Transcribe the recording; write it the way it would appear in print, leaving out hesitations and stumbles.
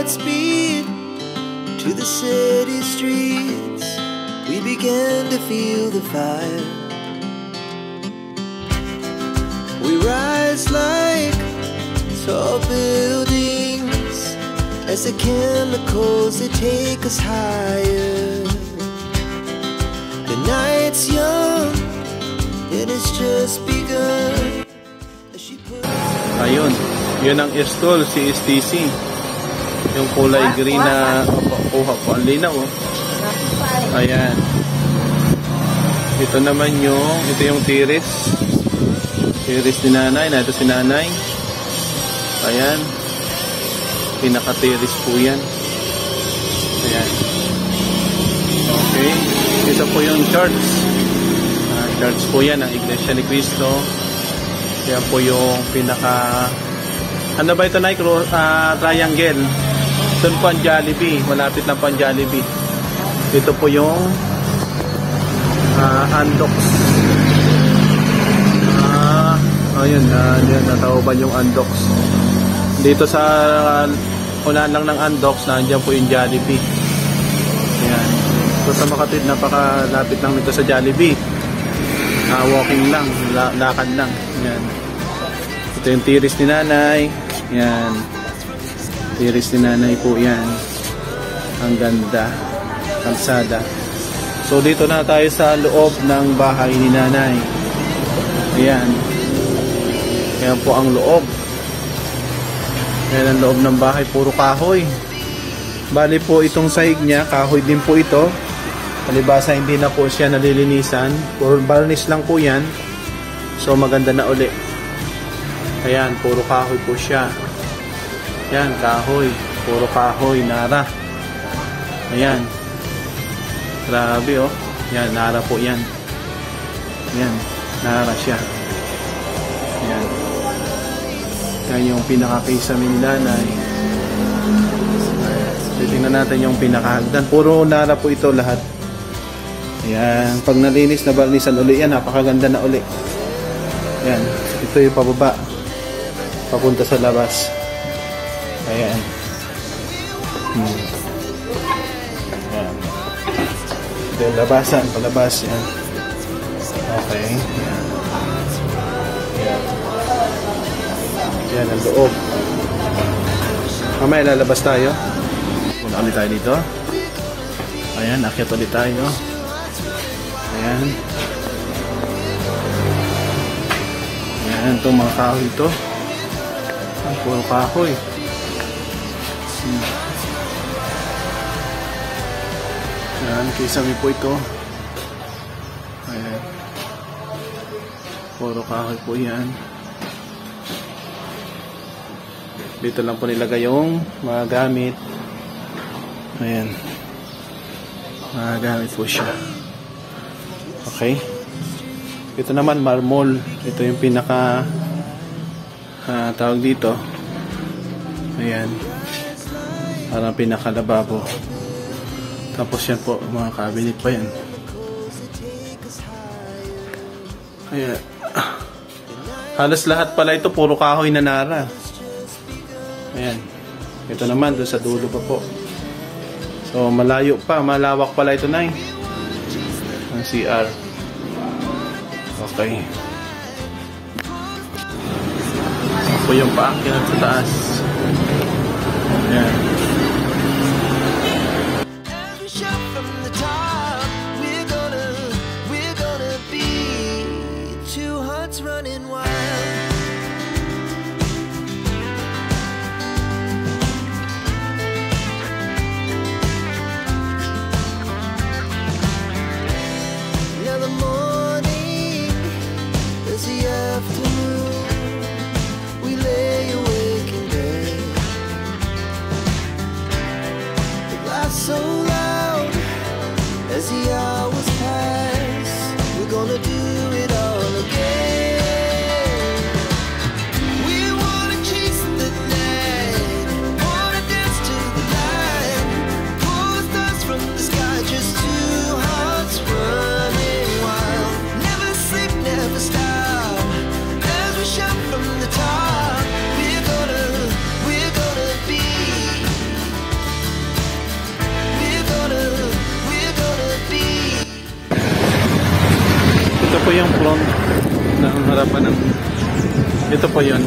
Godspeed to the city streets. We began to feel the fire. We rise like tall buildings as the chemicals they take us higher. The night's young, it has just begun. Ayun, yun ang istol, si STC. Yung kulay green na kuha po. Ang linaw, oh. Ayan. Ito naman ito yung tiris. Tiris ni nanay. Na ito si nanay. Ayan. Pinaka-tiris po yan. Ayan. Okay. Ito po yung church. Church po yan, ang Iglesia ni Cristo. Yan po yung pinaka... Ano ba ito, Nike? Triangle. Doon po ang Jollibee. Malapit lang po ang Jollibee. Ito po yung Andox. Ayun, natauban yung Andox. Dito sa unahan lang ng Andox, nandiyan po yung Jollibee. Ayan. So sa Makati, napakalapit lang nito sa Jollibee. Walking lang, lakad lang. Ayan. Ito yung tiris ni nanay. Ayan. Tiris ni nanay po yan. Ang ganda. Kalsada. So dito na tayo sa loob ng bahay ni nanay. Ayan. Ayan po ang loob. Ayan ang loob ng bahay. Puro kahoy. Bali po itong sahig niya. Kahoy din po ito. Palibasa hindi na po siya nalilinisan. Puro varnish lang po yan. So maganda na uli. Ayan. Puro kahoy po siya. Ayan. Kahoy. Puro kahoy. Nara. Ayan. Grabe, oh. Yan, nara po yan. Yan, nara siya. Yan. Yan yung pinaka-kisame ni nanay. Titingnan natin yung pinaka-hagdan. Puro nara po ito lahat. Yan. Pag nalinis na barnisan uli yan, napakaganda na uli. Yan. Ito yung pababa. Papunta sa labas. Ayan. Yan. Ito yung labasan, palabas yan. Okay. Yan. Yan. Yan ang loob. Mamaya lalabas tayo. Punta ulit tayo dito. Ayan, akyat ulit tayo. Ayan. Ayan, itong mga kahoy ito. Ang puro kahoy. Ayan, kisame po ito. Ayan. Puro kahoy po yan. Dito lang po nilagay yung mga gamit. Ayan. Mga gamit po siya. Okay. Ito naman marmol. Ito yung pinaka tawag dito. Ayan. Parang pinaka lababo. Tapos yan po, mga cabinet pa yan. Ayan. Halos lahat pala ito, puro kahoy na nara. Ayan. Ito naman, doon sa dulo pa po. So, malayo pa. Malawak pala ito, Nay. Ang CR. Okay. Ito yung paakyat sa taas. Ayan. Running wild. Now the morning is the afternoon. We lay awake in bed. po yung front ng harapan ng... Ito po yun.